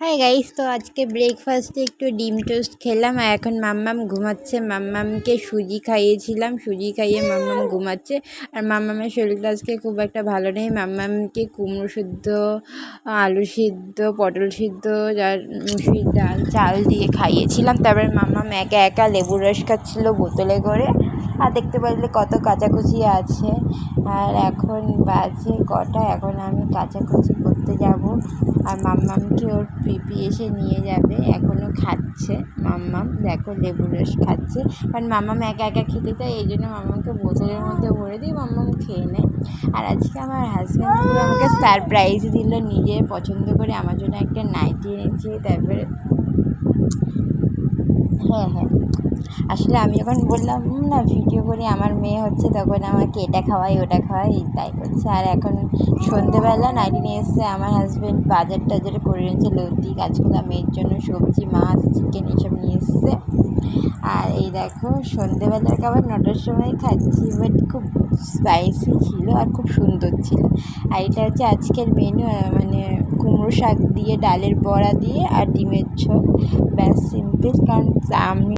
Hi guys, তো আজকে ব্রেকফাস্টে একটু ডিম টোস্ট খেলাম আর এখন মাম্মাম ঘুমাচ্ছে। মাম্মামকে সুজি খাইয়েছিলাম, সুজি খাইয়ে মাম্মাম ঘুমাচ্ছে। আর মাম্মামের শরীরটা আজকে খুব একটা ভালো নেই। মাম্মামকে কুমড়ো সিদ্ধ, আলু সিদ্ধ, পটল সিদ্ধ, যার মুসুরির ডাল চাল দিয়ে খাইয়েছিলাম। তারপরে মাম্মাম একা একা লেবুর রস খাচ্ছিল বোতলে করে। আর দেখতে পারলে কত কাচাকুচি আছে। আর এখন বাজে কটা, এখন আমি কাচাকুচি করতে যাব। আর মাম্মামকে ওর পিপি এসে নিয়ে যাবে, এখনও খাচ্ছে। মাম্মাম দেখো লেবুর রস খাচ্ছে, কারণ মাম্মাম একা একা খেতে চায়, এই জন্য মাম্মামকে বোতলের মধ্যে ভরে দিই, মাম্মাম খেয়ে নেয়। আর আজকে আমার হাজব্যান্ড পুরো আমাকে সারপ্রাইজ দিল, নিজের পছন্দ করে আমার জন্য একটা নাইটি এনেছে। তারপরে হ্যাঁ, আসলে আমি যখন বললাম না ভিডিও করি, আমার মেয়ে হচ্ছে, তখন আমাকে এটা খাওয়াই ওটা খাওয়াই তাই করছে। আর এখন সন্ধেবেলা নাইটি নিয়ে এসছে আমার হাজব্যান্ড, বাজার টাজার করে এনেছে, লতি কাঁচকলা, মেয়ের জন্য সবজি, মাছ, চিকেন এইসব নিয়ে এসছে। আর এই দেখো সন্ধেবেলার খাবার 9টার সময় খাচ্ছি, বাট খুব স্পাইসি ছিল আর খুব সুন্দর ছিল। আর এটা হচ্ছে আজকের মেনু, মানে কুমড়ো শাক দিয়ে, ডালের বড়া দিয়ে আর ডিমের ঝোল, ব্যাস সিম্পল। কারণ আমি